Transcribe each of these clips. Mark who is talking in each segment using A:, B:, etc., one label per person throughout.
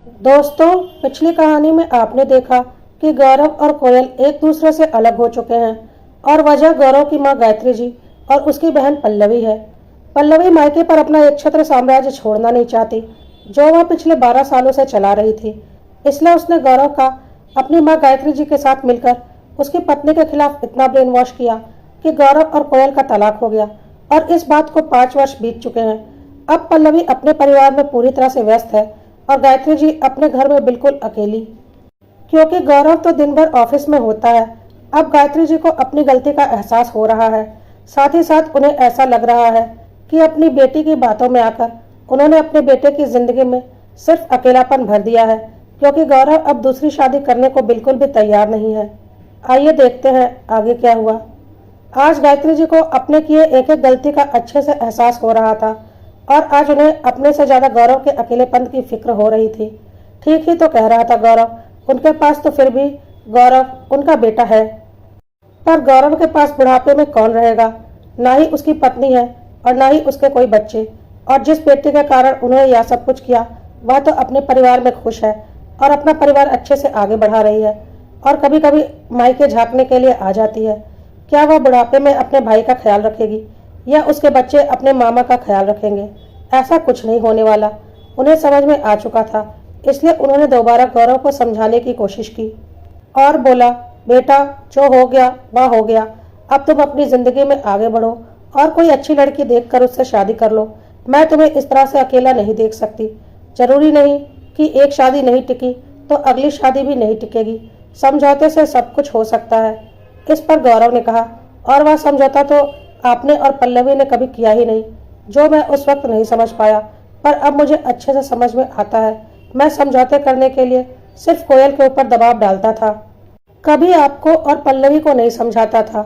A: दोस्तों, पिछली कहानी में आपने देखा कि गौरव और कोयल एक दूसरे से अलग हो चुके हैं और वजह गौरव की मां गायत्री जी और उसकी बहन पल्लवी है। पल्लवी मायके पर अपना एक छत्र साम्राज्य छोड़ना नहीं चाहती जो वह पिछले 12 सालों से चला रही थी। इसलिए उसने गौरव का अपनी मां गायत्री जी के साथ मिलकर उसकी पत्नी के खिलाफ इतना ब्रेन वॉश किया कि गौरव और कोयल का तलाक हो गया और इस बात को 5 वर्ष बीत चुके हैं। अब पल्लवी अपने परिवार में पूरी तरह से व्यस्त है और गायत्री जी अपने घर में बिल्कुल अकेली, क्योंकि गौरव तो दिन भर ऑफिस में होता है। अब गायत्री जी को अपनी गलती का एहसास हो रहा है। साथ ही साथ उन्हें ऐसा लग रहा है कि अपनी बेटी की बातों में आकर उन्होंने अपने बेटे की जिंदगी में सिर्फ अकेलापन भर दिया है, क्योंकि गौरव अब दूसरी शादी करने को बिल्कुल भी तैयार नहीं है। आइए देखते हैं आगे क्या हुआ। आज गायत्री जी को अपने किए एक एक गलती का अच्छे से एहसास हो रहा था और आज उन्हें अपने से ज्यादा गौरव के अकेलेपन की फिक्र हो रही थी। ठीक ही तो कह रहा था गौरव, उनके पास तो फिर भी गौरव उनका बेटा है, पर गौरव के पास बुढ़ापे में कौन रहेगा। ना ही उसकी पत्नी है और ना ही उसके कोई बच्चे, और जिस बेटे के कारण उन्होंने यह सब कुछ किया वह तो अपने परिवार में खुश है और अपना परिवार अच्छे से आगे बढ़ा रही है और कभी कभी मायके झांकने के लिए आ जाती है। क्या वह बुढ़ापे में अपने भाई का ख्याल रखेगी या उसके बच्चे अपने मामा का ख्याल रखेंगे? ऐसा कुछ नहीं होने वाला। उन्हें समझ में आ चुका था, इसलिए उन्होंने दोबारा गौरव को समझाने की कोशिश की और बोला, बेटा जो हो गया वह हो गया। अब तुम अपनी जिंदगी में आगे बढ़ो और कोई अच्छी लड़की देखकर उससे शादी कर लो। मैं तुम्हें इस तरह से अकेला नहीं देख सकती। जरूरी नहीं कि एक शादी नहीं टिकी तो अगली शादी भी नहीं टिकेगी। समझौते से सब कुछ हो सकता है। इस पर गौरव ने कहा, और वह समझौता तो आपने और पल्लवी ने कभी किया ही नहीं, जो मैं उस वक्त नहीं समझ पाया, पर अब मुझे अच्छे से समझ में आता है। मैं समझौते करने के लिए सिर्फ कोयल के ऊपर दबाव डालता था, कभी आपको और पल्लवी को नहीं समझाता था।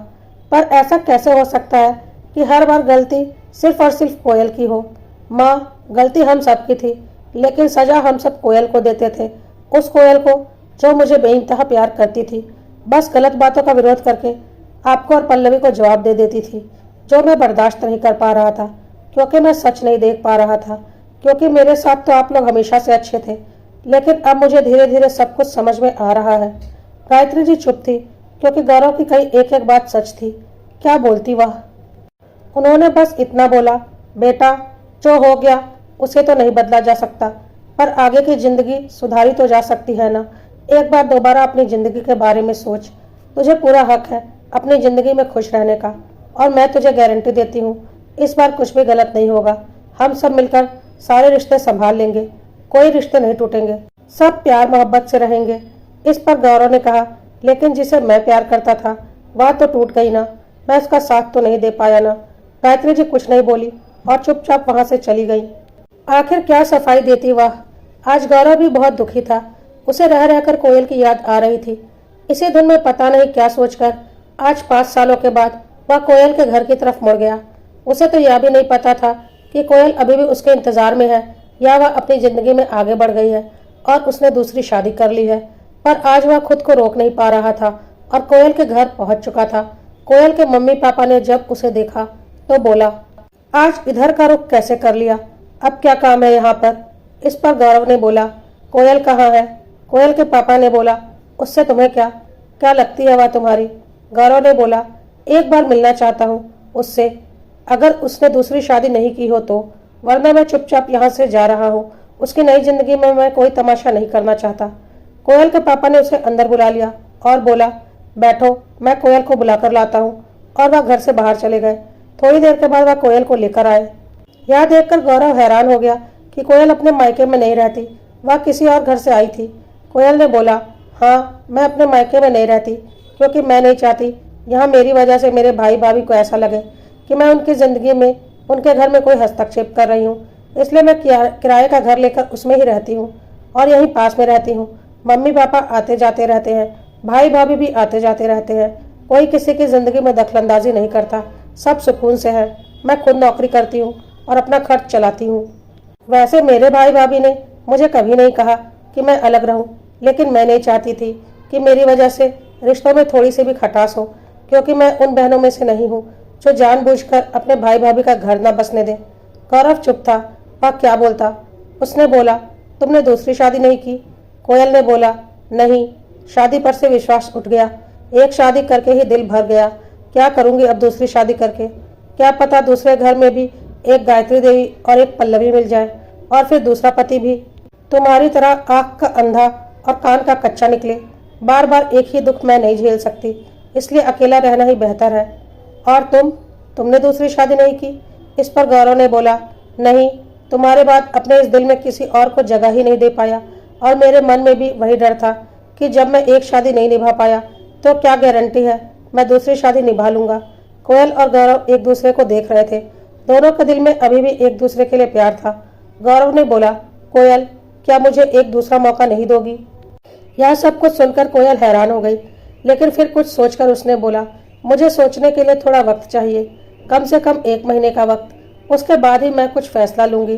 A: पर ऐसा कैसे हो सकता है कि हर बार गलती सिर्फ और सिर्फ कोयल की हो? माँ, गलती हम सब की थी, लेकिन सजा हम सब कोयल को देते थे। उस कोयल को जो मुझे बेइंतहा प्यार करती थी, बस गलत बातों का विरोध करके आपको और पल्लवी को जवाब दे देती थी, जो मैं बर्दाश्त नहीं कर पा रहा था, क्योंकि मैं सच नहीं देख पा रहा था। क्योंकि मेरे साथ तो आप लोग हमेशा से अच्छे थे, लेकिन अब मुझे धीरे धीरे सब कुछ समझ में आ रहा है। गायत्री जी चुप थी, क्योंकि गौरव की कही एक एक बात सच थी। क्या बोलती वह? उन्होंने बस इतना बोला, बेटा जो हो गया उसे तो नहीं बदला जा सकता, पर आगे की जिंदगी सुधारी तो जा सकती है ना। एक बार दोबारा अपनी जिंदगी के बारे में सोच। तुझे पूरा हक है अपनी जिंदगी में खुश रहने का, और मैं तुझे गारंटी देती हूँ इस बार कुछ भी गलत नहीं होगा। हम सब मिलकर सारे रिश्ते संभाल लेंगे, कोई रिश्ते नहीं टूटेंगे, सब प्यार मोहब्बत से रहेंगे। इस पर गौरव ने कहा, लेकिन जिसे मैं प्यार करता था वह तो टूट गई ना, मैं उसका साथ तो नहीं दे पाया ना। गायत्री जी कुछ नहीं बोली और चुपचाप वहां से चली गई। आखिर क्या सफाई देती वह। आज गौरव भी बहुत दुखी था। उसे रह रहकर कोयल की याद आ रही थी। इसी धुन में पता नहीं क्या सोचकर आज 5 सालों के बाद वह कोयल के घर की तरफ मुड़ गया। उसे तो यह भी नहीं पता था कि कोयल अभी भी उसके इंतजार में है या वह अपनी जिंदगी में आगे बढ़ गई है और उसने दूसरी शादी कर ली है। पर आज वह खुद को रोक नहीं पा रहा था और कोयल के घर पहुंच चुका था। कोयल के मम्मी पापा ने जब उसे देखा तो बोला, आज इधर का रुख कैसे कर लिया? अब क्या काम है यहाँ पर? इस पर गौरव ने बोला, कोयल कहाँ है? कोयल के पापा ने बोला, उससे तुम्हें क्या क्या लगती है वह तुम्हारी? गौरव ने बोला, एक बार मिलना चाहता हूँ उससे, अगर उसने दूसरी शादी नहीं की हो तो, वरना मैं चुपचाप यहाँ से जा रहा हूँ। उसकी नई जिंदगी में मैं कोई तमाशा नहीं करना चाहता। कोयल के पापा ने उसे अंदर बुला लिया और बोला, बैठो, मैं कोयल को बुलाकर लाता हूँ। और वह घर से बाहर चले गए। थोड़ी देर के बाद वह कोयल को लेकर आए। यह देखकर गौरव हैरान हो गया कि कोयल अपने मायके में नहीं रहती, वह किसी और घर से आई थी। कोयल ने बोला, हाँ, मैं अपने मायके में नहीं रहती, क्योंकि मैं नहीं चाहती यहाँ मेरी वजह से मेरे भाई भाभी को ऐसा लगे कि मैं उनकी ज़िंदगी में, उनके घर में कोई हस्तक्षेप कर रही हूँ। इसलिए मैं किराए का घर लेकर उसमें ही रहती हूँ और यहीं पास में रहती हूँ। मम्मी पापा आते जाते रहते हैं, भाई भाभी भी आते जाते रहते हैं। कोई किसी की ज़िंदगी में दखलंदाजी नहीं करता, सब सुकून से है। मैं खुद नौकरी करती हूँ और अपना खर्च चलाती हूँ। वैसे मेरे भाई भाभी ने मुझे कभी नहीं कहा कि मैं अलग रहूं, लेकिन मैं नहीं चाहती थी कि मेरी वजह से रिश्तों में थोड़ी सी भी खटास हो, क्योंकि मैं उन बहनों में से नहीं हूँ जो जानबूझकर अपने भाई भाभी का घर न बसने दें। गौरव चुप था, वह क्या बोलता। उसने बोला, तुमने दूसरी शादी नहीं की? कोयल ने बोला, नहीं, शादी पर से विश्वास उठ गया। एक शादी करके ही दिल भर गया। क्या करूंगी अब दूसरी शादी करके? क्या पता दूसरे घर में भी एक गायत्री देवी और एक पल्लवी मिल जाए, और फिर दूसरा पति भी तुम्हारी तरह आंख का अंधा और कान का कच्चा निकले। बार बार एक ही दुख मैं नहीं झेल सकती, इसलिए अकेला रहना ही बेहतर है। और तुमने दूसरी शादी नहीं की? इस पर गौरव ने बोला, नहीं, तुम्हारे बाद अपने इस दिल में किसी और को जगह ही नहीं दे पाया, और मेरे मन में भी वही डर था कि जब मैं एक शादी नहीं निभा पाया तो क्या गारंटी है मैं दूसरी शादी निभा लूंगा। कोयल और गौरव एक दूसरे को देख रहे थे। दोनों के दिल में अभी भी एक दूसरे के लिए प्यार था। गौरव ने बोला, कोयल, क्या मुझे एक दूसरा मौका नहीं दोगी? यह सब कुछ सुनकर कोयल हैरान हो गई, लेकिन फिर कुछ सोचकर उसने बोला, मुझे सोचने के लिए थोड़ा वक्त चाहिए, कम से कम 1 महीने का वक्त। उसके बाद ही मैं कुछ फैसला लूंगी।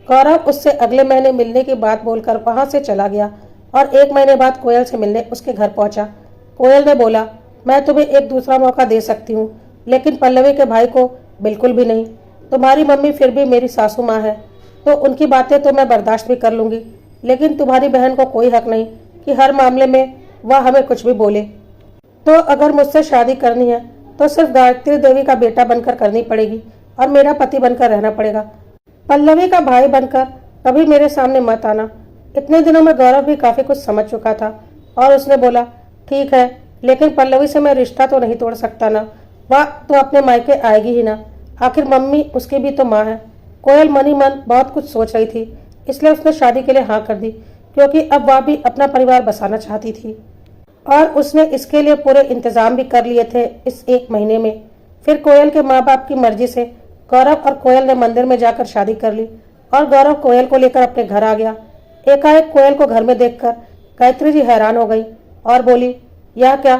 A: गौरव उससे अगले महीने मिलने की बात बोलकर वहां से चला गया और 1 महीने बाद कोयल से मिलने उसके घर पहुंचा। कोयल ने बोला, मैं तुम्हें एक दूसरा मौका दे सकती हूँ, लेकिन पल्लवी के भाई को बिल्कुल भी नहीं। तुम्हारी मम्मी फिर भी मेरी सासू माँ है, तो उनकी बातें तो मैं बर्दाश्त भी कर लूंगी, लेकिन तुम्हारी बहन को कोई हक नहीं कि हर मामले में वह हमें कुछ भी बोले। तो अगर मुझसे शादी करनी है तो सिर्फ गायत्री देवी का बेटा बनकर करनी पड़ेगी और मेरा पति बनकर रहना पड़ेगा। पल्लवी का भाई बनकर कभी मेरे सामने मत आना। इतने दिनों में गौरव भी काफी कुछ समझ चुका था और उसने बोला, ठीक है, लेकिन पल्लवी से मैं रिश्ता तो नहीं तोड़ सकता ना। वह तो अपने मायके आएगी ही ना, आखिर मम्मी उसकी भी तो माँ है। कोयल मन ही मन बहुत कुछ सोच रही थी, इसलिए उसने शादी के लिए हाँ कर दी, क्योंकि अब वह भी अपना परिवार बसाना चाहती थी और उसने इसके लिए पूरे इंतजाम भी कर लिए थे इस 1 महीने में। फिर कोयल के माँ बाप की मर्जी से गौरव और कोयल ने मंदिर में जाकर शादी कर ली और गौरव कोयल को लेकर अपने घर आ गया। एकाएक कोयल को घर में देखकर गायत्री जी हैरान हो गई और बोली, यह क्या,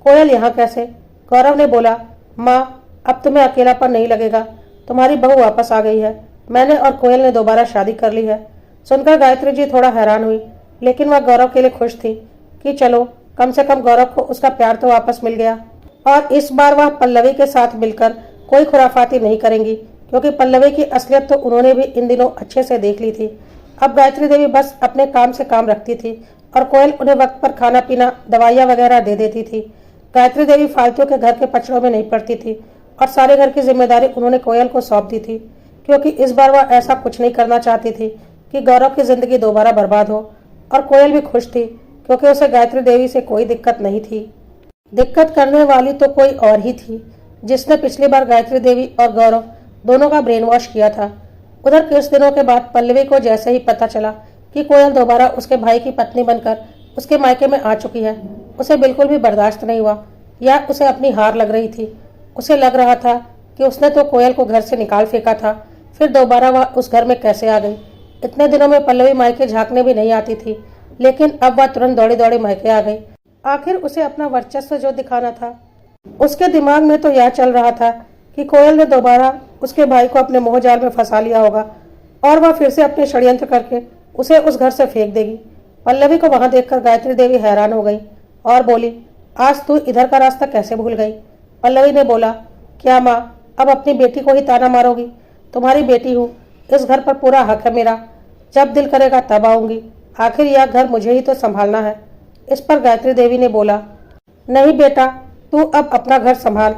A: कोयल यहाँ कैसे? गौरव ने बोला, माँ, अब तुम्हें अकेलापन नहीं लगेगा, तुम्हारी बहू वापस आ गई है। मैंने और कोयल ने दोबारा शादी कर ली है। सुनकर गायत्री जी थोड़ा हैरान हुई, लेकिन वह गौरव के लिए खुश थी कि चलो कम से कम गौरव को उसका प्यार तो वापस मिल गया। और इस बार वह पल्लवी के साथ मिलकर कोई खुराफाती नहीं करेंगी, क्योंकि पल्लवी की असलियत तो उन्होंने भी इन दिनों अच्छे से देख ली थी। अब गायत्री देवी बस अपने काम से काम रखती थी और कोयल उन्हें वक्त पर खाना पीना, दवाइयाँ वगैरह दे देती थी। गायत्री देवी फालतू के घर के पचड़ों में नहीं पड़ती थी और सारे घर की जिम्मेदारी उन्होंने कोयल को सौंप दी थी, क्योंकि इस बार वह ऐसा कुछ नहीं करना चाहती थी कि गौरव की जिंदगी दोबारा बर्बाद हो। और कोयल भी खुश थी, क्योंकि उसे गायत्री देवी से कोई दिक्कत नहीं थी। दिक्कत करने वाली तो कोई और ही थी, जिसने पिछली बार गायत्री देवी और गौरव दोनों का ब्रेन वॉश किया था। उधर कुछ दिनों के बाद पल्लवी को जैसे ही पता चला कि कोयल दोबारा उसके भाई की पत्नी बनकर उसके मायके में आ चुकी है, उसे बिल्कुल भी बर्दाश्त नहीं हुआ, या उसे अपनी हार लग रही थी। उसे लग रहा था कि उसने तो कोयल को घर से निकाल फेंका था, फिर दोबारा वह उस घर में कैसे आ गई। इतने दिनों में पल्लवी मायके झांकने भी नहीं आती थी, लेकिन अब वह तुरंत दौड़ी दौड़ी मायके आ गई। आखिर उसे अपना वर्चस्व जो दिखाना था। उसके दिमाग में तो यह चल रहा था कि कोयल ने दोबारा उसके भाई को अपने मोहजाल में फंसा लिया होगा और वह फिर से अपने षड्यंत्र करके उसे उस घर से फेंक देगी। पल्लवी को वहां देखकर गायत्री देवी हैरान हो गई और बोली, आज तू इधर का रास्ता कैसे भूल गई? पल्लवी ने बोला, क्या माँ, अब अपनी बेटी को ही ताना मारोगी? तुम्हारी बेटी हूँ, इस घर पर पूरा हक है मेरा, जब दिल करेगा तब आऊंगी, आखिर यह घर मुझे ही तो संभालना है। इस पर गायत्री देवी ने बोला, नहीं बेटा, तू अब अपना घर संभाल,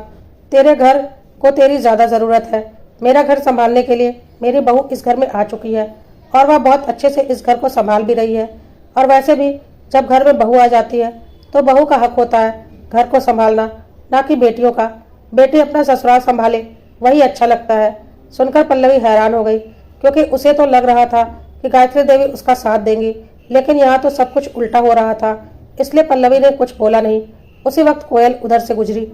A: तेरे घर को तेरी ज्यादा जरूरत है। मेरा घर संभालने के लिए मेरी बहू इस घर में आ चुकी है और वह बहुत अच्छे से इस घर को संभाल भी रही है। और वैसे भी जब घर में बहू आ जाती है तो बहू का हक होता है घर को संभालना, ना कि बेटियों का। बेटी अपना ससुराल संभाले वही अच्छा लगता है। सुनकर पल्लवी हैरान हो गई, क्योंकि उसे तो लग रहा था कि गायत्री देवी उसका साथ देंगी, लेकिन यहाँ तो सब कुछ उल्टा हो रहा था। इसलिए पल्लवी ने कुछ बोला नहीं। उसी वक्त कोयल उधर से गुजरी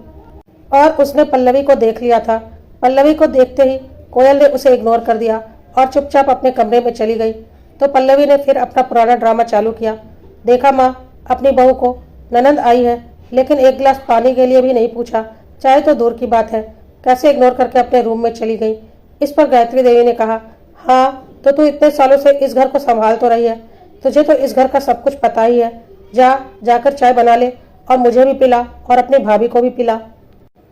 A: और उसने पल्लवी को देख लिया था। पल्लवी को देखते ही कोयल ने उसे इग्नोर कर दिया और चुपचाप अपने कमरे में चली गई। तो पल्लवी ने फिर अपना पुराना ड्रामा चालू किया। देखा माँ, अपनी बहू को ननंद आई है, लेकिन एक गिलास पानी के लिए भी नहीं पूछा, चाहे तो दूर की बात है, कैसे इग्नोर करके अपने रूम में चली गई। इस पर गायत्री देवी ने कहा, हाँ, तो तू इतने सालों से इस घर को संभाल तो रही है, तुझे तो इस घर का सब कुछ पता ही है। जाकर चाय बना ले और मुझे भी पिला और अपनी भाभी को भी पिला।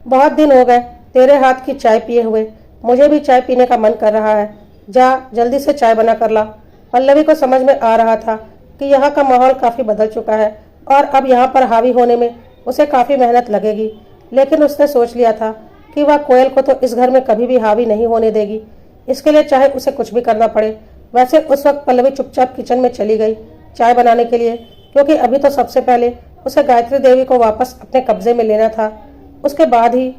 A: बहुत दिन हो गए तेरे हाथ की चाय पिए हुए, मुझे भी चाय पीने का मन कर रहा है। जा जल्दी से चाय बना कर ला। पल्लवी को समझ में आ रहा था कि यहाँ का माहौल काफी बदल चुका है और अब यहाँ पर हावी होने में उसे काफी मेहनत लगेगी। लेकिन उसने सोच लिया था कि वह कोयल को तो इस घर में कभी भी हावी नहीं होने देगी, इसके लिए चाहे उसे कुछ भी करना पड़े। वैसे उस वक्त पल्लवी चुपचाप किचन में चली गई चाय बनाने के लिए, क्योंकि अभी तो सबसे पहले उसे गायत्री देवी को वापस अपने कब्जे में लेना था। उसके बाद ही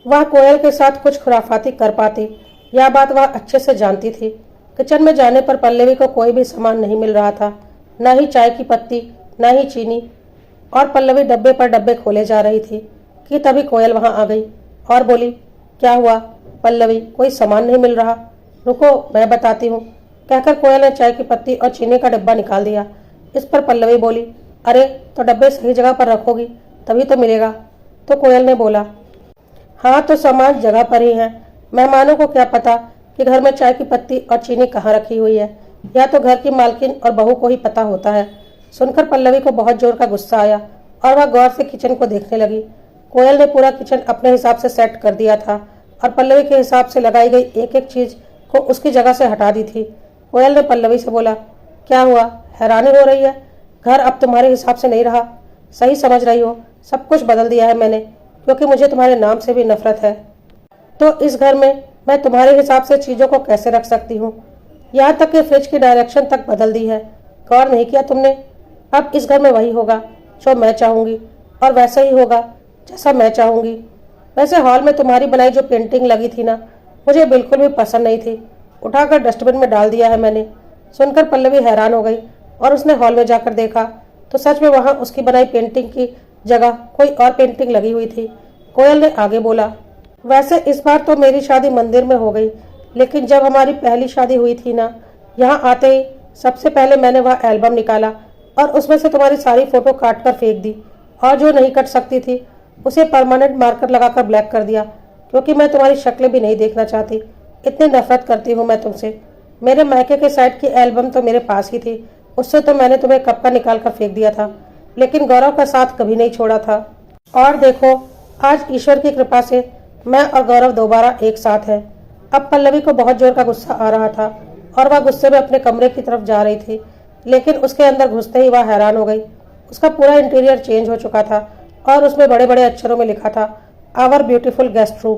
A: वह कोयल के साथ कुछ खुराफाती कर पाती। यह बात वह अच्छे से जानती थी। किचन में जाने पर पल्लवी को कोई भी सामान नहीं मिल रहा था, न ही चाय की पत्ती, न ही चीनी, और पल्लवी डब्बे पर डब्बे खोले जा रही थी कि तभी कोयल वहां आ गई और बोली, क्या हुआ पल्लवी, कोई सामान नहीं मिल रहा? रुको मैं बताती हूँ, कहकर कोयल ने चाय की पत्ती और चीनी का डिब्बा निकाल दिया। इस पर पल्लवी बोली, अरे तो डब्बे सही जगह पर रखोगी तभी तो मिलेगा। तो कोयल ने बोला, हाँ तो सामान जगह पर ही है, मेहमानों को क्या पता कि घर में चाय की पत्ती और चीनी कहाँ रखी हुई है, या तो घर की मालकिन और बहू को ही पता होता है। सुनकर पल्लवी को बहुत जोर का गुस्सा आया और वह गौर से किचन को देखने लगी। कोयल ने पूरा किचन अपने हिसाब से सेट कर दिया था और पल्लवी के हिसाब से लगाई गई एक एक चीज को उसकी जगह से हटा दी थी। कोयल ने पल्लवी से बोला, क्या हुआ, हैरानी हो रही है? घर अब तुम्हारे हिसाब से नहीं रहा, सही समझ रही हो, सब कुछ बदल दिया है मैंने, क्योंकि मुझे तुम्हारे नाम से भी नफरत है। तो इस घर में मैं तुम्हारे हिसाब से चीजों को कैसे रख सकती हूँ? यहाँ तक कि फ्रिज की डायरेक्शन तक बदल दी है। गौर नहीं किया तुमने? अब इस घर में वही होगा जो मैं चाहूंगी और वैसा ही होगा जैसा मैं चाहूंगी। वैसे हॉल में तुम्हारी बनाई जो पेंटिंग लगी थी ना, मुझे बिल्कुल भी पसंद नहीं थी, उठाकर डस्टबिन में डाल दिया है मैंने। सुनकर पल्लवी हैरान हो गई और उसने हॉल में जाकर देखा तो सच में वहां उसकी बनाई पेंटिंग की जगह कोई और पेंटिंग लगी हुई थी। कोयल ने आगे बोला, वैसे इस बार तो मेरी शादी मंदिर में हो गई, लेकिन जब हमारी पहली शादी हुई थी ना, यहाँ आते ही सबसे पहले मैंने वह एल्बम निकाला और उसमें से तुम्हारी सारी फोटो काट कर फेंक दी, और जो नहीं कट सकती थी उसे परमानेंट मार्कर लगाकर ब्लैक कर दिया, क्योंकि मैं तुम्हारी शक्लें भी नहीं देखना चाहती, इतनी नफरत करती हूँ मैं तुमसे। मेरे मायके के साइड की एल्बम तो मेरे पास ही थी, उससे तो मैंने तुम्हें कब का निकाल कर फेंक दिया था, लेकिन गौरव का साथ कभी नहीं छोड़ा था। और देखो आज ईश्वर की कृपा से मैं और गौरव दोबारा एक साथ है। अब पल्लवी को बहुत जोर का गुस्सा आ रहा था और वह गुस्से में अपने कमरे की तरफ जा रही थी, लेकिन उसके अंदर घुसते ही वह हैरान हो गई। उसका पूरा इंटीरियर चेंज हो चुका था और उसमें बड़े बड़े अक्षरों में लिखा था, आवर ब्यूटीफुल गेस्ट रूम।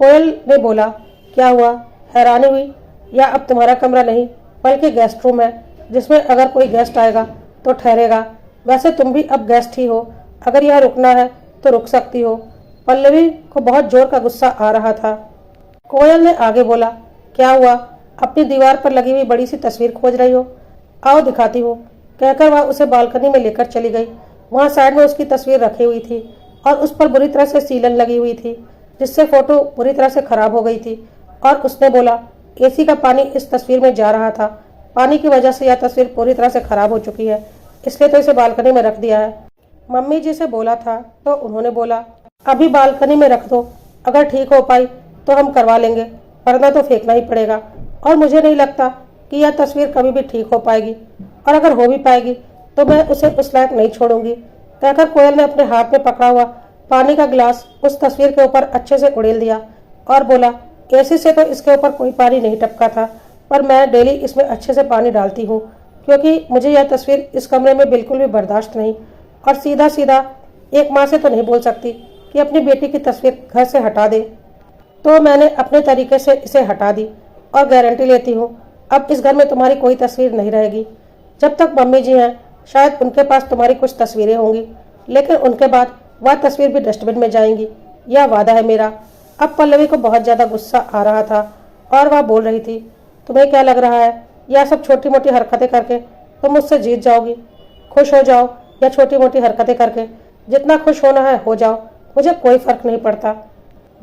A: कोयल ने बोला, क्या हुआ, हैरानी हुई? या अब तुम्हारा कमरा नहीं बल्कि गेस्ट रूम है, जिसमें अगर कोई गेस्ट आएगा तो ठहरेगा। वैसे तुम भी अब गेस्ट ही हो, अगर यहाँ रुकना है तो रुक सकती हो। पल्लवी को बहुत जोर का गुस्सा आ रहा था। कोयल ने आगे बोला, क्या हुआ, अपनी दीवार पर लगी हुई बड़ी सी तस्वीर खोज रही हो? आओ दिखाती हूँ, कहकर वह उसे बालकनी में लेकर चली गई। वहाँ साइड में उसकी तस्वीर रखी हुई थी और उस पर बुरी तरह से सीलन लगी हुई थी, जिससे फोटो बुरी तरह से खराब हो गई थी। और उसने बोला, एसी का पानी इस तस्वीर में जा रहा था, पानी की वजह से यह तस्वीर पूरी तरह से खराब हो चुकी है, इसलिए तो इसे बालकनी में रख दिया है। मम्मी जी से बोला था तो उन्होंने बोला, अभी बालकनी में रख दो, अगर ठीक हो पाई तो हम करवा लेंगे, वरना तो फेंकना ही पड़ेगा। और मुझे नहीं लगता कि यह तस्वीर कभी भी ठीक हो पाएगी, और अगर हो भी पाएगी तो मैं उसे उस लायक नहीं छोड़ूंगी। कहकर कोयल ने अपने हाथ में पकड़ा हुआ पानी का गिलास उस तस्वीर के ऊपर अच्छे से उड़ेल दिया और बोला, एसी से तो इसके ऊपर कोई पानी नहीं टपका था, पर मैं डेली इसमें अच्छे से पानी डालती हूँ, क्योंकि मुझे यह तस्वीर इस कमरे में बिल्कुल भी बर्दाश्त नहीं। और सीधा सीधा एक माँ से तो नहीं बोल सकती कि अपनी बेटी की तस्वीर घर से हटा दे, तो मैंने अपने तरीके से इसे हटा दी और गारंटी लेती हूँ अब इस घर में तुम्हारी कोई तस्वीर नहीं रहेगी। जब तक मम्मी जी हैं शायद उनके पास तुम्हारी कुछ तस्वीरें होंगी, लेकिन उनके बाद वह तस्वीर भी डस्टबिन में जाएंगी, यह वादा है मेरा। अब पल्लवी को बहुत ज्यादा गुस्सा आ रहा था और वह बोल रही थी, तुम्हें क्या लग रहा है यह सब छोटी मोटी हरकतें करके तुम मुझसे जीत जाओगी? खुश हो जाओ या छोटी मोटी हरकतें करके, जितना खुश होना है हो जाओ, मुझे कोई फर्क नहीं पड़ता।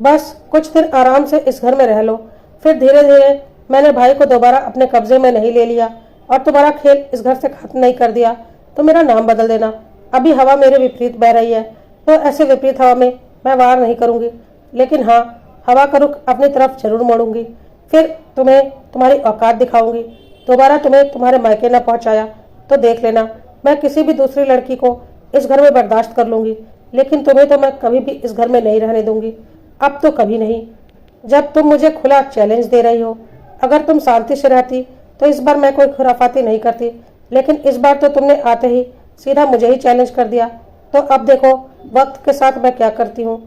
A: बस कुछ दिन आराम से इस घर में रह लो, फिर धीरे धीरे मैंने भाई को दोबारा अपने कब्जे में नहीं ले लिया और तुम्हारा खेल इस घर से खत्म नहीं कर दिया तो मेरा नाम बदल देना। अभी हवा मेरे विपरीत बह रही है, तो ऐसे विपरीत हवा में मैं वार नहीं करूंगी, लेकिन हाँ, हवा का रुख अपनी तरफ जरूर मोड़ूंगी, फिर तुम्हें तुम्हारी औकात दिखाऊंगी। दोबारा तुम्हें तुम्हारे मायके न पहुंचाया तो देख लेना, मैं किसी भी दूसरी लड़की को इस घर में बर्दाश्त कर लूंगी, लेकिन तुम्हें तो मैं कभी भी इस घर में नहीं रहने दूंगी, अब तो कभी नहीं। जब तुम मुझे खुला चैलेंज दे रही हो, अगर तुम शांति से रहती तो इस बार मैं कोई खुराफाती नहीं करती, लेकिन इस बार तो तुमने आते ही सीधा मुझे ही चैलेंज कर दिया। तो अब देखो वक्त के साथ मैं क्या करती हूँ।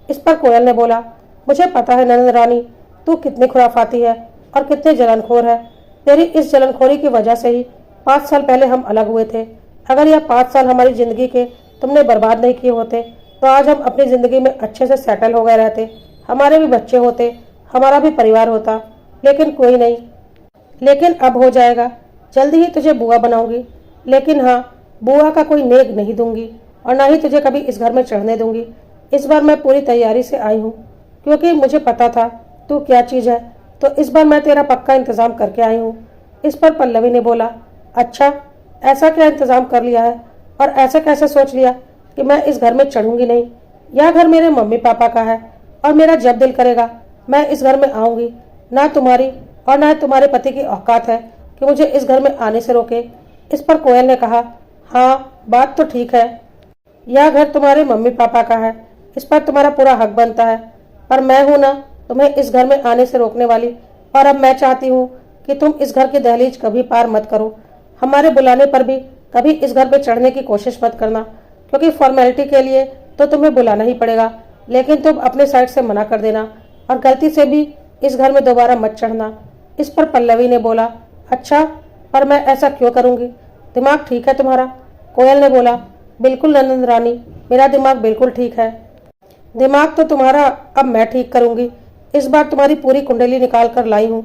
A: इस पर कोयल ने बोला, मुझे पता है नंद रानी, तू कितनी खुराफाती है और कितनी जलनखोर है। तेरी इस जलनखोरी की वजह से ही 5 साल पहले हम अलग हुए थे। अगर यह 5 साल हमारी जिंदगी के तुमने बर्बाद नहीं किए होते तो आज हम अपनी जिंदगी में अच्छे से सेटल हो गए रहते, हमारे भी बच्चे होते, हमारा भी परिवार होता। लेकिन कोई नहीं, लेकिन अब हो जाएगा। जल्दी ही तुझे बुआ बनाऊंगी, लेकिन हाँ, बुआ का कोई नेक नहीं दूंगी और ना ही तुझे कभी इस घर में चढ़ने दूंगी। इस बार मैं पूरी तैयारी से आई हूँ, क्योंकि मुझे पता था तू क्या चीज़ है, तो इस बार मैं तेरा पक्का इंतजाम करके आई हूँ। इस पर पल्लवी ने बोला, अच्छा, ऐसा क्या इंतजाम कर लिया है और ऐसा कैसे सोच लिया कि मैं इस घर में चढ़ूंगी नहीं। यह घर मेरे मम्मी पापा का है और मेरा जब दिल करेगा मैं इस घर में आऊंगी। ना तुम्हारी और ना तुम्हारे पति की औकात है कि मुझे इस घर में आने से रोके। इस पर कोयल ने कहा, हाँ बात तो ठीक है, यह घर तुम्हारे मम्मी पापा का है, इस पर तुम्हारा पूरा हक बनता है, पर मैं हूं ना तुम्हें इस घर में आने से रोकने वाली। और अब मैं चाहती हूँ कि तुम इस घर की दहलीज कभी पार मत करो। हमारे बुलाने पर भी कभी इस घर पे चढ़ने की कोशिश मत करना, क्योंकि फॉर्मेलिटी के लिए तो तुम्हें बुलाना ही पड़ेगा, लेकिन तुम अपने साइड से मना कर देना और गलती से भी इस घर में दोबारा मत चढ़ना। इस पर पल्लवी ने बोला, अच्छा, पर मैं ऐसा क्यों करूंगी? दिमाग ठीक है तुम्हारा? कोयल ने बोला, बिल्कुल नंदन रानी, मेरा दिमाग बिल्कुल ठीक है। दिमाग तो तुम्हारा अब मैं ठीक करूंगी। इस बार तुम्हारी पूरी कुंडली निकाल कर लाई हूँ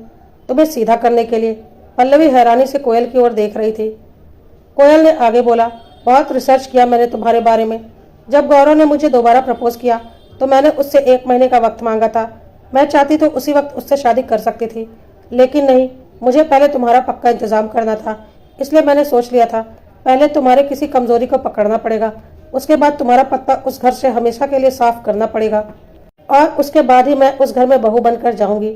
A: तुम्हें सीधा करने के लिए। पल्लवी हैरानी से कोयल की ओर देख रही थी। कोयल ने आगे बोला, बहुत रिसर्च किया मैंने तुम्हारे बारे में। जब गौरव ने मुझे दोबारा प्रपोज किया तो मैंने उससे 1 महीने का वक्त मांगा था। मैं चाहती तो उसी वक्त उससे शादी कर सकती थी, लेकिन नहीं, मुझे पहले तुम्हारा पक्का इंतजाम करना था। इसलिए मैंने सोच लिया था पहले तुम्हारे किसी कमजोरी को पकड़ना पड़ेगा, उसके बाद तुम्हारा पत्ता उस घर से हमेशा के लिए साफ करना पड़ेगा और उसके बाद ही मैं उस घर में बहू बनकर जाऊंगी,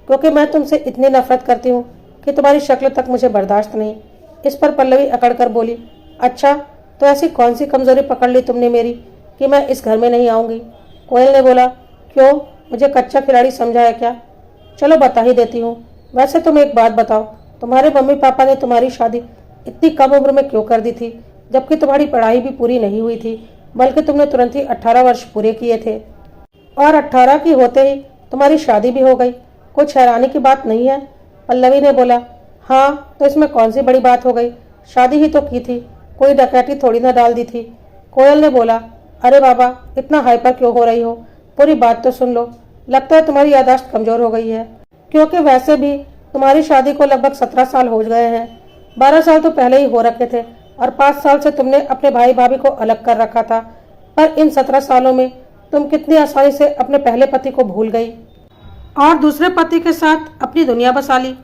A: क्योंकि मैं तुमसे इतनी नफरत करती हूँ कि तुम्हारी शक्ल तक मुझे बर्दाश्त नहीं। इस पर पल्लवी अकड़ कर बोली, अच्छा, तो ऐसी कौन सी कमजोरी पकड़ ली तुमने मेरी कि मैं इस घर में नहीं आऊंगी? कोयल ने बोला, क्यों, मुझे कच्चा खिलाड़ी समझा है क्या? चलो बता ही देती हूँ। वैसे तुम एक बात बताओ, तुम्हारे मम्मी पापा ने तुम्हारी शादी इतनी कम उम्र में क्यों कर दी थी, जबकि तुम्हारी पढ़ाई भी पूरी नहीं हुई थी, बल्कि तुमने तुरंत ही 18 वर्ष पूरे किए थे और 18 की होते ही तुम्हारी शादी भी हो गई। कुछ हैरानी की बात नहीं है? पल्लवी ने बोला, हाँ, तो इसमें कौन सी बड़ी बात हो गई, शादी ही तो की थी, कोई डकैती थोड़ी ना डाल दी थी। कोयल ने बोला, अरे बाबा, इतना हाइपर क्यों हो रही हो, पूरी बात तो सुन लो। लगता है तुम्हारी याददाश्त कमजोर हो गई है, क्योंकि वैसे भी तुम्हारी शादी को लगभग 17 साल हो गए हैं। 12 साल तो पहले ही हो रखे थे और 5 साल से तुमने अपने भाई भाभी को अलग कर रखा था। पर इन 17 सालों में तुम कितनी आसानी से अपने पहले पति को भूल गई और दूसरे पति के साथ अपनी दुनिया बसा ली।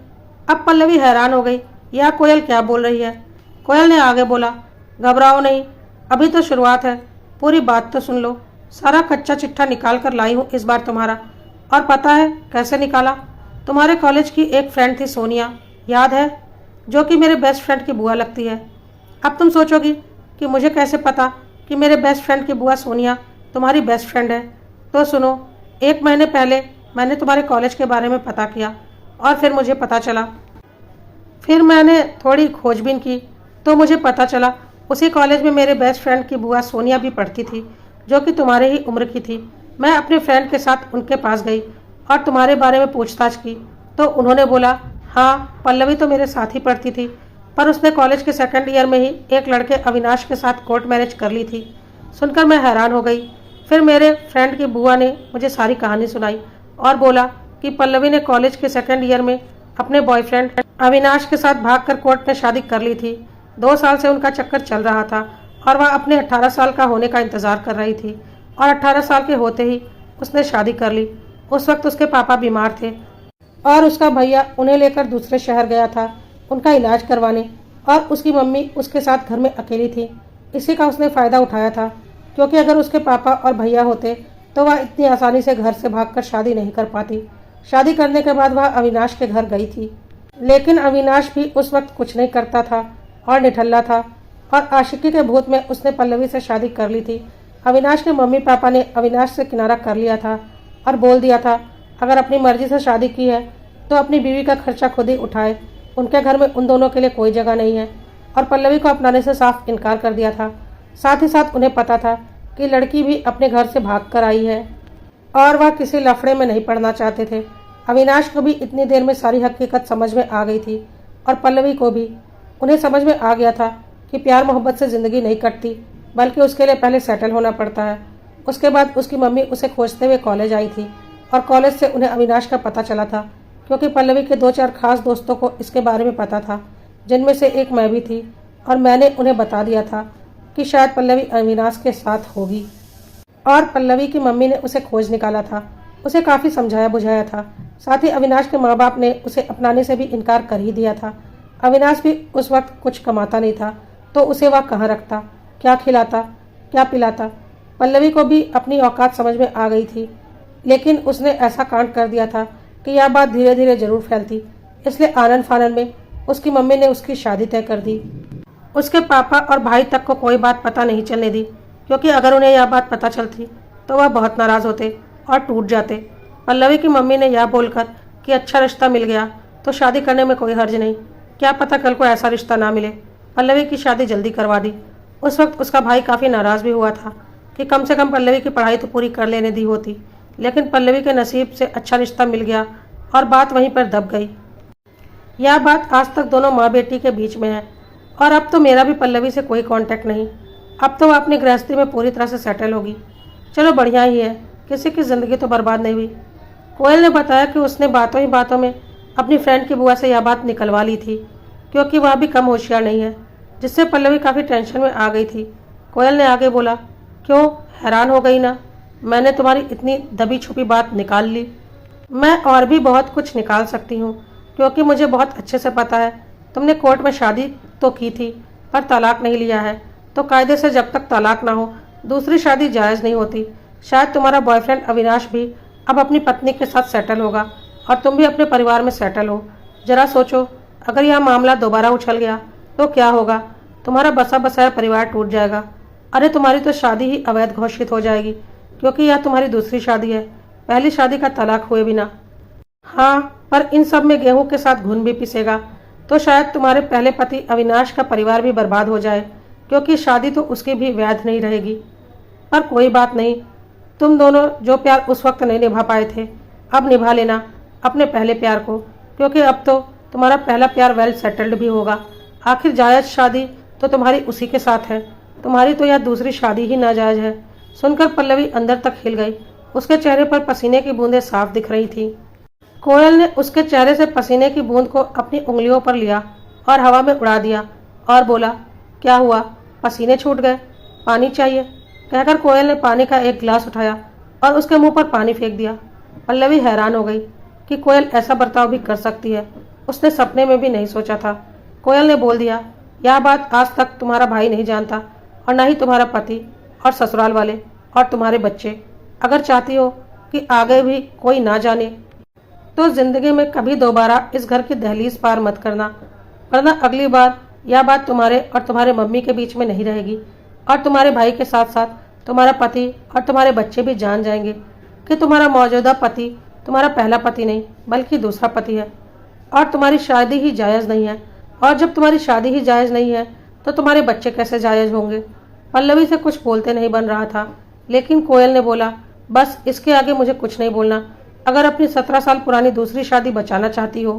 A: अब पल्लवी हैरान हो गई, यह कोयल क्या बोल रही है। कोयल ने आगे बोला, घबराओ नहीं, अभी तो शुरुआत है, पूरी बात तो सुन लो। सारा कच्चा चिट्ठा निकाल कर लाई हूँ इस बार तुम्हारा। और पता है कैसे निकाला? तुम्हारे कॉलेज की एक फ्रेंड थी सोनिया, याद है, जो कि मेरे बेस्ट फ्रेंड की बुआ लगती है। अब तुम सोचोगी कि मुझे कैसे पता कि मेरे बेस्ट फ्रेंड की बुआ सोनिया तुम्हारी बेस्ट फ्रेंड है। तो सुनो, 1 महीने पहले मैंने तुम्हारे कॉलेज के बारे में पता किया और फिर मुझे पता चला, फिर मैंने थोड़ी खोजबीन की तो मुझे पता चला उसी कॉलेज में मेरे बेस्ट फ्रेंड की बुआ सोनिया भी पढ़ती थी, जो कि तुम्हारे ही उम्र की थी। मैं अपने फ्रेंड के साथ उनके पास गई और तुम्हारे बारे में पूछताछ की तो उन्होंने बोला, हाँ, पल्लवी तो मेरे साथ ही पढ़ती थी, पर उसने कॉलेज के 2nd ईयर में ही एक लड़के अविनाश के साथ कोर्ट मैरिज कर ली थी। सुनकर मैं हैरान हो गई। फिर मेरे फ्रेंड की बुआ ने मुझे सारी कहानी सुनाई और बोला कि पल्लवी ने कॉलेज के 2nd ईयर में अपने बॉयफ्रेंड अविनाश के साथ भागकर कोर्ट में शादी कर ली थी। 2 साल से उनका चक्कर चल रहा था और वह अपने 18 साल का होने का इंतजार कर रही थी और 18 साल के होते ही उसने शादी कर ली। उस वक्त उसके पापा बीमार थे और उसका भैया उन्हें लेकर दूसरे शहर गया था उनका इलाज करवाने, और उसकी मम्मी उसके साथ घर में अकेली थी। इसी का उसने फ़ायदा उठाया था, क्योंकि अगर उसके पापा और भैया होते तो वह इतनी आसानी से घर से भागकर शादी नहीं कर पाती। शादी करने के बाद वह अविनाश के घर गई थी, लेकिन अविनाश भी उस वक्त कुछ नहीं करता था और निठल्ला था और आशिकी के भूत में उसने पल्लवी से शादी कर ली थी। अविनाश के मम्मी पापा ने अविनाश से किनारा कर लिया था और बोल दिया था, अगर अपनी मर्जी से शादी की है तो अपनी बीवी का खर्चा खुद ही उठाए, उनके घर में उन दोनों के लिए कोई जगह नहीं है और पल्लवी को अपनाने से साफ इनकार कर दिया था। साथ ही साथ उन्हें पता था कि लड़की भी अपने घर से भाग कर आई है और वह किसी लफड़े में नहीं पड़ना चाहते थे। अविनाश को भी इतनी देर में सारी हकीकत समझ में आ गई थी और पल्लवी को भी। उन्हें समझ में आ गया था कि प्यार मोहब्बत से ज़िंदगी नहीं कटती, बल्कि उसके लिए पहले सेटल होना पड़ता है। उसके बाद उसकी मम्मी उसे खोजते हुए कॉलेज आई थी और कॉलेज से उन्हें अविनाश का पता चला था, क्योंकि पल्लवी के 2-4 खास दोस्तों को इसके बारे में पता था, जिनमें से एक मैं भी थी। और मैंने उन्हें बता दिया था कि शायद पल्लवी अविनाश के साथ होगी और पल्लवी की मम्मी ने उसे खोज निकाला था। उसे काफ़ी समझाया बुझाया था। साथ ही अविनाश के माँ बाप ने उसे अपनाने से भी इनकार कर ही दिया था। अविनाश भी उस वक्त कुछ कमाता नहीं था, तो उसे वह कहाँ रखता, क्या खिलाता, क्या पिलाता। पल्लवी को भी अपनी औकात समझ में आ गई थी, लेकिन उसने ऐसा कांड कर दिया था कि यह बात धीरे धीरे जरूर फैलती। इसलिए आनन फानन में उसकी मम्मी ने उसकी शादी तय कर दी। उसके पापा और भाई तक को कोई बात पता नहीं चलने दी, क्योंकि अगर उन्हें यह बात पता चलती तो वह बहुत नाराज़ होते और टूट जाते। पल्लवी की मम्मी ने यह बोलकर कि अच्छा रिश्ता मिल गया तो शादी करने में कोई हर्ज नहीं, क्या पता कल को ऐसा रिश्ता ना मिले, पल्लवी की शादी जल्दी करवा दी। उस वक्त उसका भाई काफ़ी नाराज़ भी हुआ था कि कम से कम पल्लवी की पढ़ाई तो पूरी कर लेने दी होती, लेकिन पल्लवी के नसीब से अच्छा रिश्ता मिल गया और बात वहीं पर दब गई। यह बात आज तक दोनों माँ बेटी के बीच में है और अब तो मेरा भी पल्लवी से कोई कांटेक्ट नहीं। अब तो वह अपनी गृहस्थी में पूरी तरह से सेटल होगी। चलो बढ़िया ही है, किसी की ज़िंदगी तो बर्बाद नहीं हुई। कोयल ने बताया कि उसने बातों ही बातों में अपनी फ्रेंड की बुआ से यह बात निकलवा ली थी, क्योंकि वह भी कम होशियार नहीं है, जिससे पल्लवी काफ़ी टेंशन में आ गई थी। कोयल ने आगे बोला, क्यों हैरान हो गई ना, मैंने तुम्हारी इतनी दबी छुपी बात निकाल ली। मैं और भी बहुत कुछ निकाल सकती हूँ, क्योंकि मुझे बहुत अच्छे से पता है तुमने कोर्ट में शादी तो की थी पर तलाक नहीं लिया है, तो कायदे से जब तक तलाक ना हो दूसरी शादी जायज़ नहीं होती। शायद तुम्हारा बॉयफ्रेंड अविनाश भी अब अपनी पत्नी के साथ सेटल होगा और तुम भी अपने परिवार में सेटल हो। जरा सोचो, अगर यह मामला दोबारा उछल गया तो क्या होगा, तुम्हारा बसा बसाया परिवार टूट जाएगा। अरे तुम्हारी तो शादी ही अवैध घोषित हो जाएगी, क्योंकि यह तुम्हारी दूसरी शादी है, पहली शादी का तलाक हुए बिना। हाँ, पर इन सब में गेहूं के साथ घुन भी पिसेगा, तो शायद तुम्हारे पहले पति अविनाश का परिवार भी बर्बाद हो जाए, क्योंकि शादी तो उसकी भी वैध नहीं रहेगी। पर कोई बात नहीं, तुम दोनों जो प्यार उस वक्त नहीं निभा पाए थे, अब निभा लेना अपने पहले प्यार को, क्योंकि अब तो तुम्हारा पहला प्यार वेल सेटल्ड भी होगा। आखिर जायज़ शादी तो तुम्हारी उसी के साथ है, तुम्हारी तो यह दूसरी शादी ही नाजायज़ है। सुनकर पल्लवी अंदर तक हिल गई। उसके चेहरे पर पसीने की बूंदें साफ दिख रही थी। कोयल ने उसके चेहरे से पसीने की बूंद को अपनी उंगलियों पर लिया और हवा में उड़ा दिया और बोला, क्या हुआ, पसीने छूट गए, पानी चाहिए? कहकर कोयल ने पानी का एक गिलास उठाया और उसके मुंह पर पानी फेंक दिया। पल्लवी हैरान हो गई कि कोयल ऐसा बर्ताव भी कर सकती है। उसने सपने में भी नहीं सोचा था। कोयल ने बोल दिया, यह बात आज तक तुम्हारा भाई नहीं जानता और न ही तुम्हारा पति और ससुराल वाले और तुम्हारे बच्चे। अगर चाहती हो कि आगे भी कोई ना जाने तो जिंदगी में कभी दोबारा इस घर की दहलीज पार मत करना, वरना अगली बार यह बात तुम्हारे और तुम्हारे मम्मी के बीच में नहीं रहेगी और तुम्हारे भाई के साथ साथ तुम्हारा पति और तुम्हारे बच्चे भी जान जाएंगे कि तुम्हारा मौजूदा पति तुम्हारा पहला पति नहीं बल्कि दूसरा पति है और तुम्हारी शादी ही जायज़ नहीं है। और जब तुम्हारी शादी ही जायज़ नहीं है तो तुम्हारे बच्चे कैसे जायज़ होंगे? पल्लवी से कुछ बोलते नहीं बन रहा था, लेकिन कोयल ने बोला, बस इसके आगे मुझे कुछ नहीं बोलना। अगर अपनी 17 साल पुरानी दूसरी शादी बचाना चाहती हो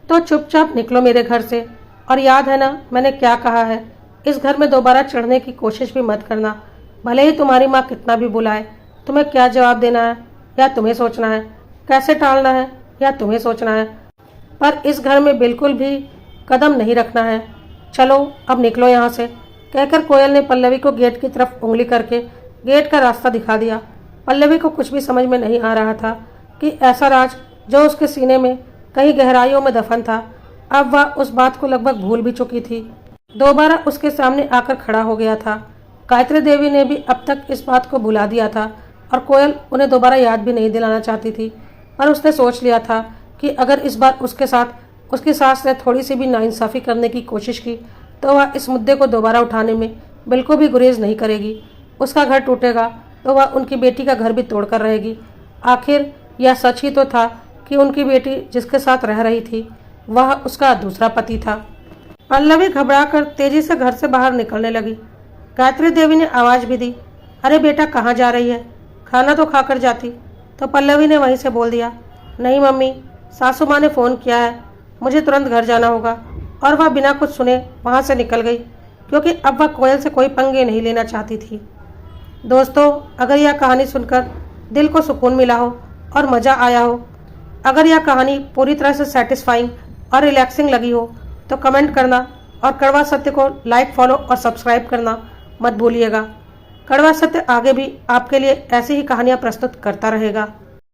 A: तो चुपचाप निकलो मेरे घर से। और याद है ना मैंने क्या कहा है, इस घर में दोबारा चढ़ने की कोशिश भी मत करना। भले ही तुम्हारी माँ कितना भी बुलाए, तुम्हें क्या जवाब देना है या तुम्हें सोचना है, कैसे टालना है या तुम्हें सोचना है, पर इस घर में बिल्कुल भी कदम नहीं रखना है। चलो अब निकलो यहाँ से। कहकर कोयल ने पल्लवी को गेट की तरफ उंगली करके गेट का रास्ता दिखा दिया। पल्लवी को कुछ भी समझ में नहीं आ रहा था कि ऐसा राज जो उसके सीने में कहीं गहराइयों में दफन था, अब वह उस बात को लगभग भूल भी चुकी थी, दोबारा उसके सामने आकर खड़ा हो गया था। गायत्री देवी ने भी अब तक इस बात को भुला दिया था और कोयल उन्हें दोबारा याद भी नहीं दिलाना चाहती थी, पर उसने सोच लिया था कि अगर इस बार उसके साथ उसकी सास ने थोड़ी सी भी नाइंसाफ़ी करने की कोशिश की तो वह इस मुद्दे को दोबारा उठाने में बिल्कुल भी गुरेज नहीं करेगी। उसका घर टूटेगा तो वह उनकी बेटी का घर भी तोड़कर रहेगी। आखिर यह सच ही तो था कि उनकी बेटी जिसके साथ रह रही थी वह उसका दूसरा पति था। पल्लवी घबराकर तेजी से घर से बाहर निकलने लगी। गायत्री देवी ने आवाज भी दी, अरे बेटा कहाँ जा रही है, खाना तो खाकर जाती। तो पल्लवी ने वहीं से बोल दिया, नहीं मम्मी, सासू माँ ने फ़ोन किया है, मुझे तुरंत घर जाना होगा। और वह बिना कुछ सुने वहाँ से निकल गई, क्योंकि अब वह कोयल से कोई पंगे नहीं लेना चाहती थी। दोस्तों, अगर यह कहानी सुनकर दिल को सुकून मिला हो और मज़ा आया हो, अगर यह कहानी पूरी तरह से सेटिस्फाइंग और रिलैक्सिंग लगी हो तो कमेंट करना और कड़वा सत्य को लाइक, फॉलो और सब्सक्राइब करना मत भूलिएगा। कड़वा सत्य आगे भी आपके लिए ऐसी ही कहानियाँ प्रस्तुत करता रहेगा।